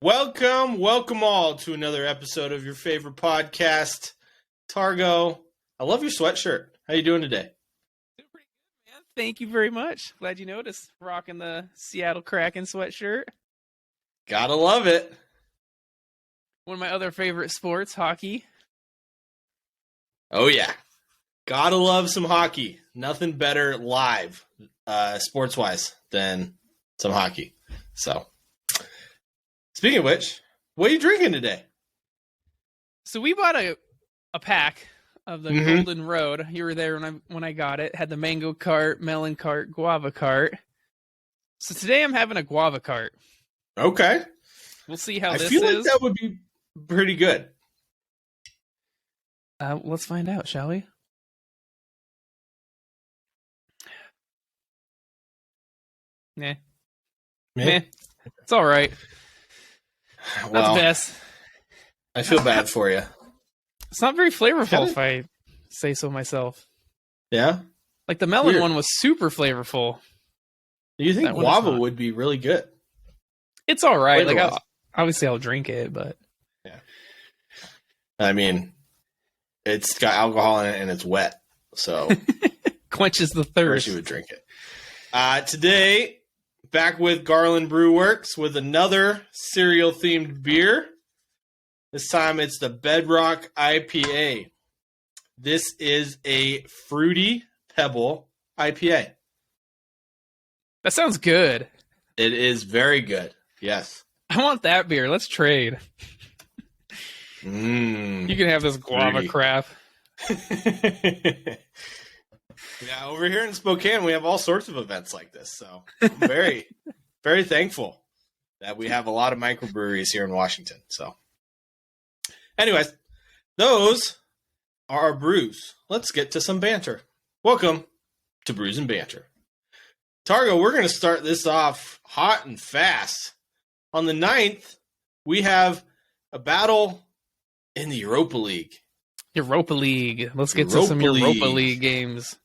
Welcome all to another episode of your favorite podcast, Targo. I love your sweatshirt. How you doing today? Doing pretty good, man. Thank you very much. Glad you noticed. Rocking the Seattle Kraken sweatshirt. Gotta love it. One of my other favorite sports, hockey. Oh yeah, gotta love some hockey. Nothing better live, sports-wise, than some hockey. So, speaking of which, what are you drinking today? So we bought a pack of the Golden Road. You were there when I got it. Had the mango cart, melon cart, guava cart. So today I'm having a guava cart. Okay. We'll see how this is. I feel like that would be pretty good. Let's find out, shall we? Meh. It's all right. Well, not the best. I feel bad for you. It's not very flavorful, if I say so myself. Yeah? Like the melon one was super flavorful. Do you think guava would be really good? It's all right. Like obviously I'll drink it, but yeah. I mean, it's got alcohol in it and it's wet, so quenches the thirst. Of course you would drink it. Today, back with Garland Brew Works with another cereal-themed beer. This time it's the Bedrock IPA. This is a fruity pebble IPA. That sounds good. It is very good. Yes. I want that beer. Let's trade. You can have this guava fruity crap. Yeah, over here in Spokane, we have all sorts of events like this. So I'm very, very thankful that we have a lot of microbreweries here in Washington. So anyways, those are our brews. Let's get to some banter. Welcome to Brews and Banter. Targo, we're going to start this off hot and fast. On the 9th, we have a battle in the Europa League. Europa League. Let's get to some Europa League games.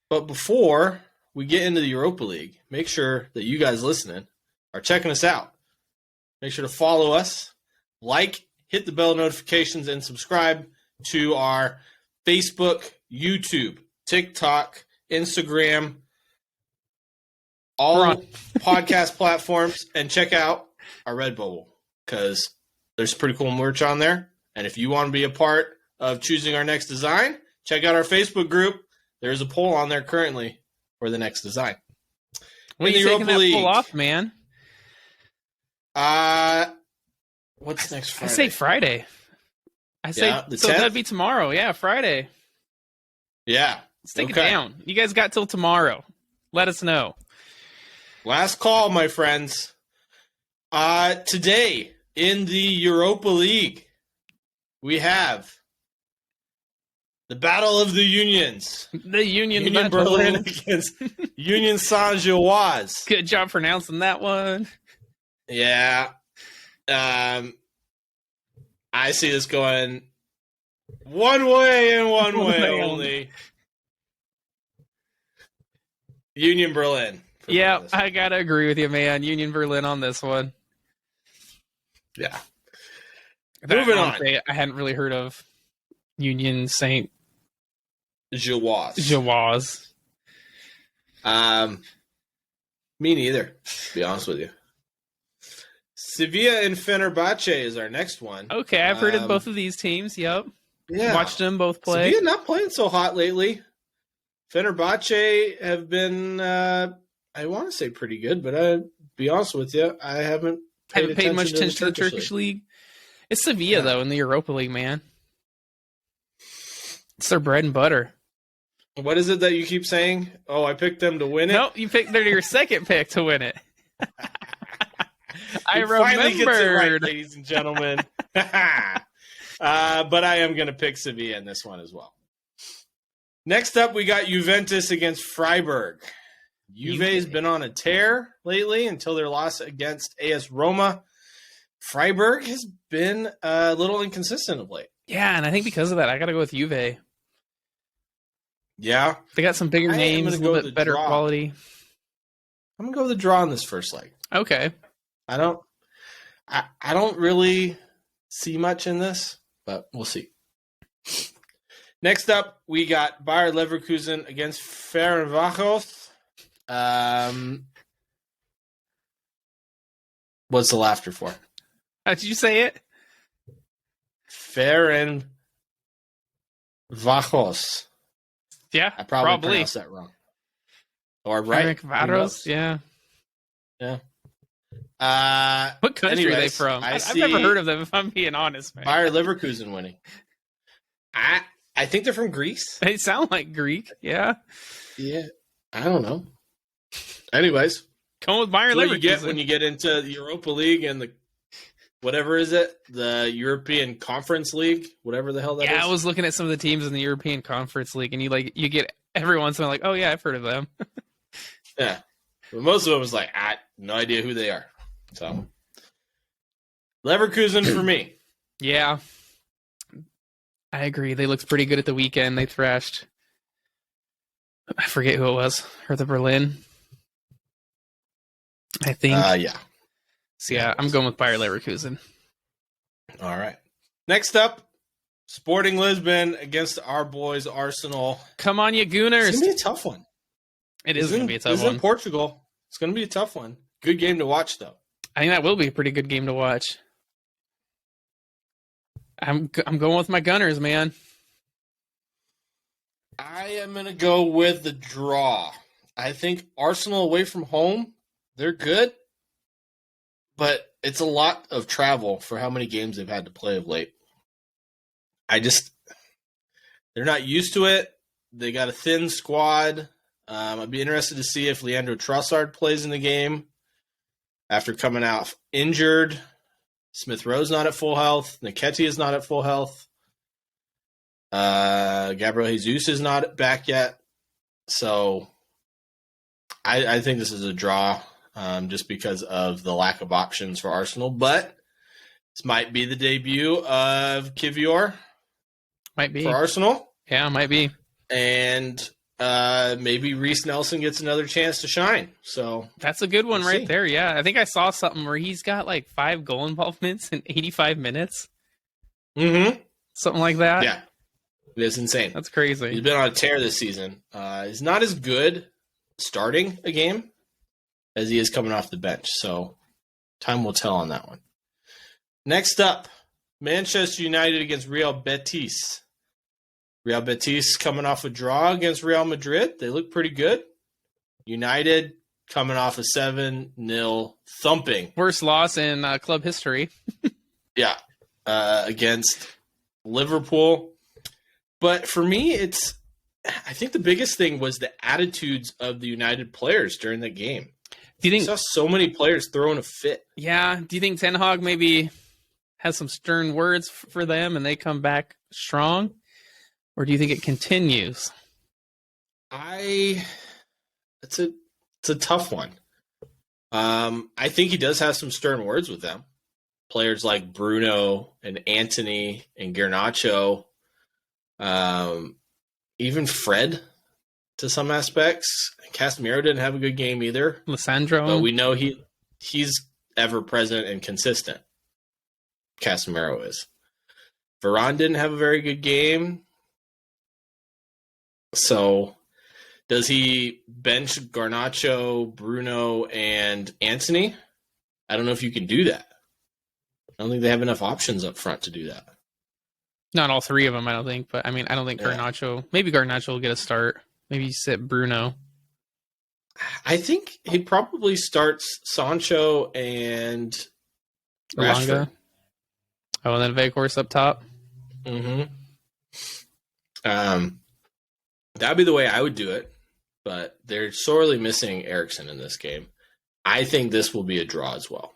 But before we get into the Europa League, make sure that you guys listening are checking us out. Make sure to follow us, hit the bell notifications, and subscribe to our Facebook, YouTube, TikTok, Instagram, all podcast platforms, and check out our Redbubble because there's pretty cool merch on there. And if you want to be a part of choosing our next design, check out our Facebook group. There's a poll on there currently for the next design. When are you taking that poll off, man? What's next Friday? I say Friday. I say so 10th? That'd be tomorrow. Yeah, Friday. Yeah. Let's take it down. You guys got till tomorrow. Let us know. Last call, my friends. Today in the Europa League, we have the Battle of the Unions. The Union Berlin against Union Saint-Gilloise. Good job pronouncing that one. Yeah. I see this going one way and one way only. Union Berlin. Yeah, I gotta agree with you, man. Union Berlin on this one. Yeah. Moving on. I hadn't really heard of Union Saint Gilloise. Me neither, to be honest with you. Sevilla and Fenerbahce is our next one. Okay, I've heard of both of these teams. Yep. Yeah. Watched them both play. Sevilla not playing so hot lately. Fenerbahce have been, I want to say pretty good, but I'll be honest with you, I haven't paid much attention to the Turkish League. It's Sevilla, though, in the Europa League, man. It's their bread and butter. What is it that you keep saying? Oh, I picked them to win it? No, they're your second pick to win it. I remembered. Finally gets it right, ladies and gentlemen. But I am going to pick Sevilla in this one as well. Next up, we got Juventus against Freiburg. Juve's been on a tear lately until their loss against AS Roma. Freiburg has been a little inconsistent of late. Yeah, and I think because of that, I got to go with Juve. Yeah. They got some bigger names, a little bit better quality. I'm going to go with the draw in this first leg. Okay. I don't I don't really see much in this, but we'll see. Next up, we got Bayer Leverkusen against Ferencváros. What's the laughter for? How did you say it? Ferencváros. Yeah, I probably pronounced that wrong. Or right? Ferencváros, yeah. Yeah. What country are they from? I've never heard of them, if I'm being honest, man. Bayer Leverkusen winning. I think they're from Greece. They sound like Greek, yeah. Yeah, I don't know. Anyways, come with Bayer Leverkusen. What you get when you get into the Europa League and the whatever is it, the European Conference League, whatever the hell that is. Yeah, I was looking at some of the teams in the European Conference League, and you get every once in a while like, oh yeah, I've heard of them. Yeah, but most of them was like, I no idea who they are. So Leverkusen for me. Yeah. I agree. They looked pretty good at the weekend. They thrashed. I forget who it was. Or the Berlin. I think. Yeah. So yeah, I'm going with Bayer Leverkusen. All right. Next up, Sporting Lisbon against our boys Arsenal. Come on, you Gooners. It's going to be a tough one. It is going to be a tough one. It's in Portugal. It's going to be a tough one. Good game to watch, though. I think that will be a pretty good game to watch. I'm going with my Gunners, man. I am going to go with the draw. I think Arsenal away from home, they're good, but it's a lot of travel for how many games they've had to play of late. They're not used to it. They got a thin squad. I'd be interested to see if Leandro Trossard plays in the game after coming out injured. Smith Rowe's not at full health. Nketiah is not at full health. Gabriel Jesus is not back yet. So I think this is a draw just because of the lack of options for Arsenal. But this might be the debut of Kivior. Might be. For Arsenal. Yeah, might be. And maybe Reece Nelson gets another chance to shine. So that's a good one we'll right see. there. Yeah, I think I saw something where he's got like 5 goal involvements in 85 minutes. Mm-hmm. Something like that. Yeah, it is insane. That's crazy. He's been on a tear this season. He's not as good starting a game as he is coming off the bench. So time will tell on that one. Next up, Manchester United against Real Betis. Real Betis coming off a draw against Real Madrid. They look pretty good. United coming off a 7-0 thumping. Worst loss in club history. Yeah. Against Liverpool. But for me, I think the biggest thing was the attitudes of the United players during the game. Do you think I saw so many players throwing a fit? Yeah. Do you think Ten Hag maybe has some stern words for them and they come back strong? Or do you think it continues? It's a tough one. I think he does have some stern words with them. Players like Bruno and Anthony and Garnacho, even Fred to some aspects. Casemiro didn't have a good game either. Lissandro. But we know he's ever present and consistent. Casemiro is. Varane didn't have a very good game. So, does he bench Garnacho, Bruno, and Anthony? I don't know if you can do that. I don't think they have enough options up front to do that. Not all 3 of them, I don't think. But, I mean, I don't think Garnacho... Maybe Garnacho will get a start. Maybe you sit Bruno. I think he probably starts Sancho and Rashford. Oh, and then Weghorst up top. Mm-hmm. That'd be the way I would do it, but they're sorely missing Eriksen in this game. I think this will be a draw as well.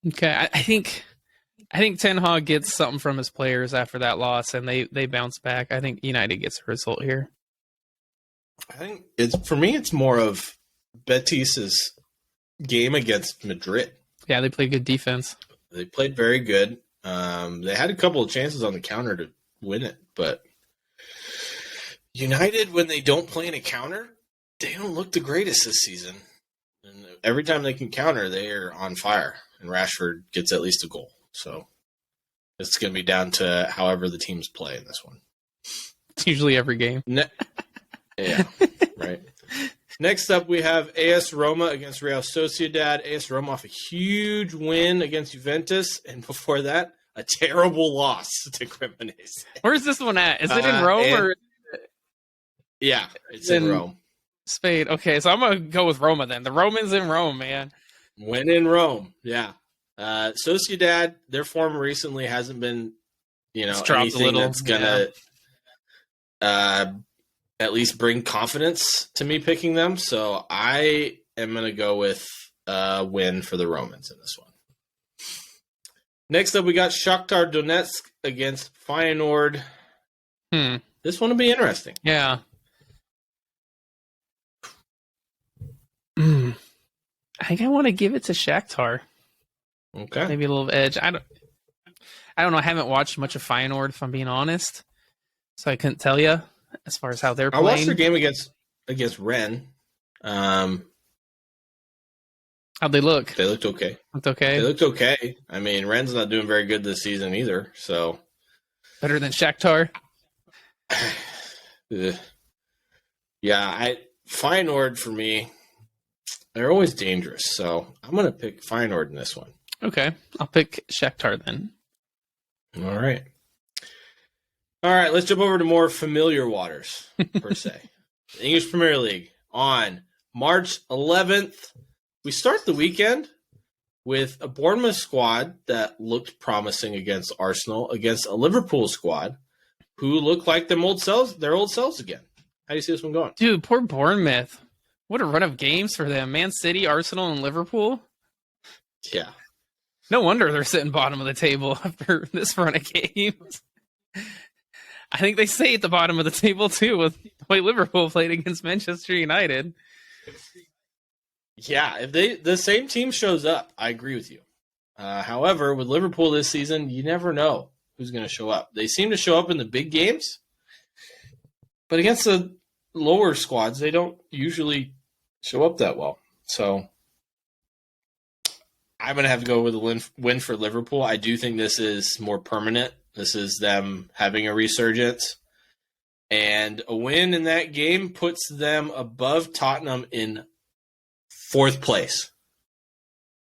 Okay, I think Ten Hag gets something from his players after that loss, and they bounce back. I think United gets a result here. I think for me, it's more of Betis's game against Madrid. Yeah, they played good defense. They played very good. They had a couple of chances on the counter to win it, but United, when they don't play in a counter, they don't look the greatest this season. And every time they can counter, they are on fire. And Rashford gets at least a goal. So it's going to be down to however the teams play in this one. It's usually every game. Yeah, right. Next up, we have AS Roma against Real Sociedad. AS Roma off a huge win against Juventus. And before that, a terrible loss to Cremonese. Where's this one at? Is it in Rome or? Yeah, it's in Rome. Spain. Okay, so I'm going to go with Roma then. The Romans in Rome, man. Win in Rome, yeah. Sociedad, their form recently hasn't been, anything that's going to at least bring confidence to me picking them. So I am going to go with a win for the Romans in this one. Next up, we got Shakhtar Donetsk against Feyenoord. This one will be interesting. Yeah. I think I want to give it to Shakhtar. Okay. Maybe a little edge. I don't know. I haven't watched much of Feyenoord, if I'm being honest. So I couldn't tell you as far as how they're playing. I watched their game against Rennes. How'd they look? They looked okay. They looked okay. I mean, Rennes not doing very good this season either. So better than Shakhtar? Yeah, Feyenoord for me, they're always dangerous. So I'm going to pick Feyenoord in this one. Okay, I'll pick Shakhtar then. All right. Let's jump over to more familiar waters, per se. The English Premier League on March 11th. We start the weekend with a Bournemouth squad that looked promising against Arsenal, against a Liverpool squad who look like their old selves again. How do you see this one going? Dude, poor Bournemouth. What a run of games for them. Man City, Arsenal, and Liverpool. Yeah. No wonder they're sitting bottom of the table after this run of games. I think they stay at the bottom of the table, too, with the way Liverpool played against Manchester United. Yeah, if the same team shows up, I agree with you. However, with Liverpool this season, you never know who's going to show up. They seem to show up in the big games, but against the lower squads, they don't usually show up that well. So I'm going to have to go with a win for Liverpool. I do think this is more permanent. This is them having a resurgence. And a win in that game puts them above Tottenham in 4th place.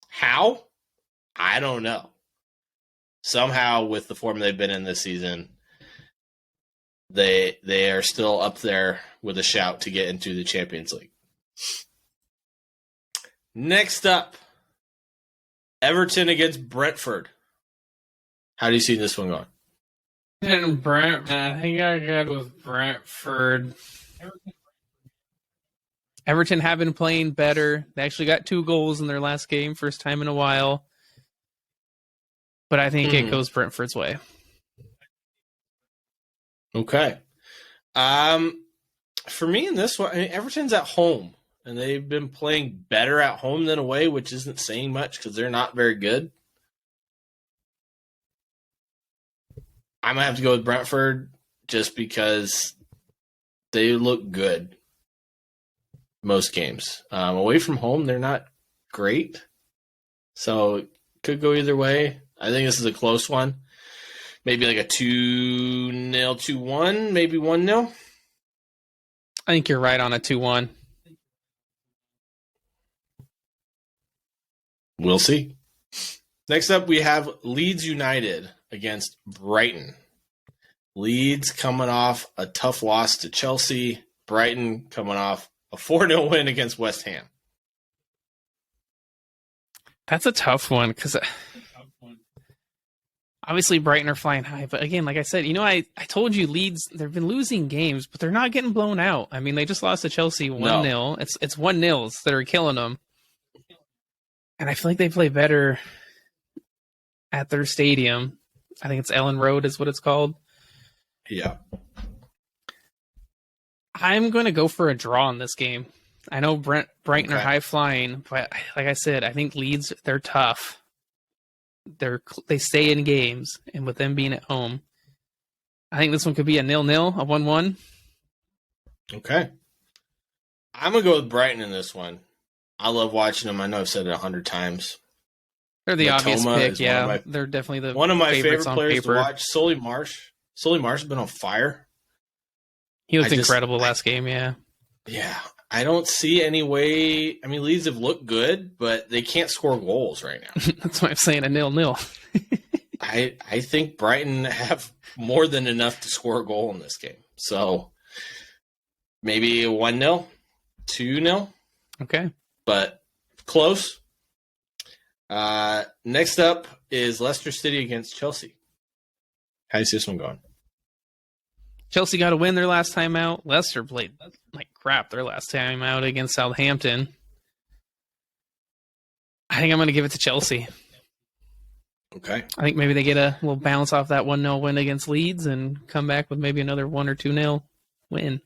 How? I don't know. Somehow, with the form they've been in this season, they are still up there with a shout to get into the Champions League. Next up, Everton against Brentford. How do you see this one going? I think I got with Brentford. Everton have been playing better. They actually got 2 goals in their last game, first time in a while. But I think it goes Brentford's way. Okay. For me in this one, Everton's at home, and they've been playing better at home than away, which isn't saying much because they're not very good. I'm going to have to go with Brentford just because they look good most games. Away from home, they're not great. So it could go either way. I think this is a close one. Maybe like a 2-0, 2-1, maybe 1-0. I think you're right on a 2-1. We'll see. Next up, we have Leeds United against Brighton. Leeds coming off a tough loss to Chelsea. Brighton coming off a 4-0 win against West Ham. That's a tough one because obviously Brighton are flying high. But again, like I said, I told you Leeds, they've been losing games, but they're not getting blown out. I mean, they just lost to Chelsea 1-0. No. It's 1-0s that are killing them. And I feel like they play better at their stadium. I think it's Ellen Road is what it's called. Yeah. I'm going to go for a draw in this game. I know Brighton are high flying, but like I said, I think Leeds, they're tough. They stay in games, and with them being at home, I think this one could be a 0-0, a 1-1. Okay. I'm going to go with Brighton in this one I love watching them. I know I've said it 100 times. They're the obvious Matoma pick, is yeah. They're definitely one of my favorites favorite on players paper. to watch. Solly Marsh. Solly Marsh has been on fire. He looked incredible last game, yeah. Yeah. I don't see any way. I mean, Leeds have looked good, but they can't score goals right now. That's why I'm saying a 0-0. I think Brighton have more than enough to score a goal in this game. So maybe a 1-0, 2-0. Okay. But close. Next up is Leicester City against Chelsea. How do you see this one going? Chelsea got a win their last time out. Leicester played like crap their last time out against Southampton. I think I'm going to give it to Chelsea. Okay. I think maybe they get a little bounce off that 1-0 win against Leeds and come back with maybe another 1 or 2-0 win.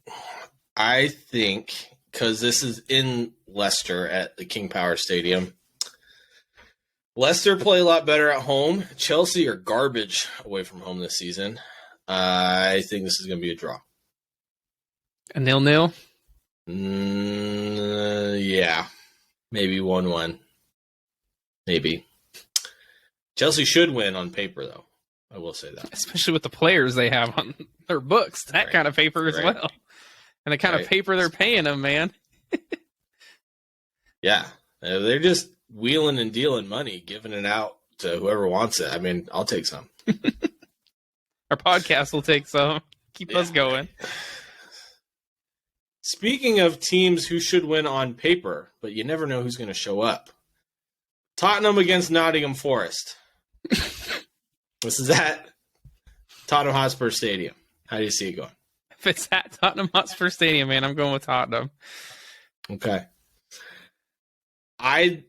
I think, because this is in Leicester at the King Power Stadium, Leicester play a lot better at home. Chelsea are garbage away from home this season. I think this is going to be a draw. A 0-0? Yeah. Maybe 1-1. Maybe. Chelsea should win on paper, though. I will say that. Especially with the players they have on their books. That kind of paper as well. And the kind of paper they're paying them, man. Yeah. They're just wheeling and dealing money, giving it out to whoever wants it. I mean, I'll take some. Our podcast will take some. Keep us going. Speaking of teams who should win on paper, but you never know who's going to show up. Tottenham against Nottingham Forest. This is at Tottenham Hotspur Stadium. How do you see it going? If it's at Tottenham Hotspur Stadium, man, I'm going with Tottenham. Okay. I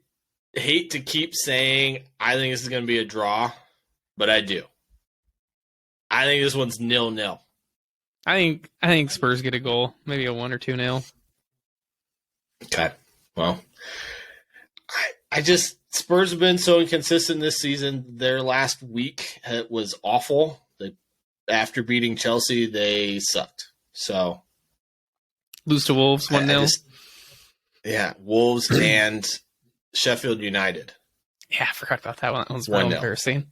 hate to keep saying I think this is going to be a draw, but I do. I think this one's 0-0. I think Spurs get a goal, maybe a 1 or 2-0. Okay. Well, I just Spurs have been so inconsistent this season. Their last week was awful. After beating Chelsea, they sucked. So lose to Wolves 1-0. Yeah, Wolves and Sheffield United. Yeah, I forgot about that one. That one's real embarrassing.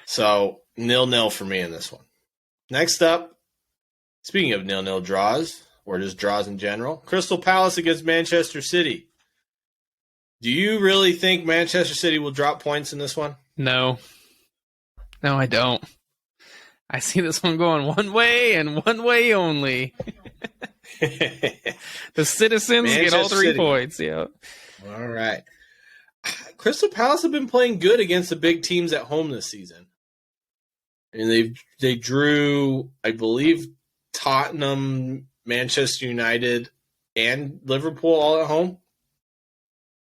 So 0-0 for me in this one. Next up, speaking of 0-0 draws, or just draws in general, Crystal Palace against Manchester City. Do you really think Manchester City will drop points in this one? No, I don't. I see this one going one way and one way only. The citizens Manchester get all 3 City. points. Yeah. All right. Crystal Palace have been playing good against the big teams at home this season. And they drew, I believe, Tottenham, Manchester United, and Liverpool all at home.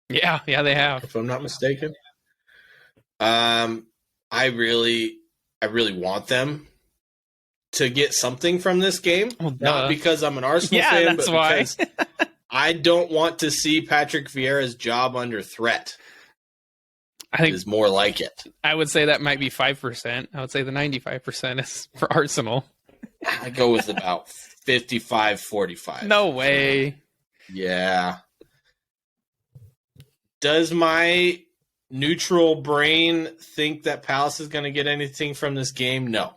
Yeah, they have. If I'm not mistaken. I really want them to get something from this game. Not because I'm an Arsenal fan, but because I don't want to see Patrick Vieira's job under threat. I think is more like it. I would say that might be 5%. I would say the 95% is for Arsenal. I go with about 55-45. No way. Yeah. Does my neutral brain think that Palace is going to get anything from this game? No.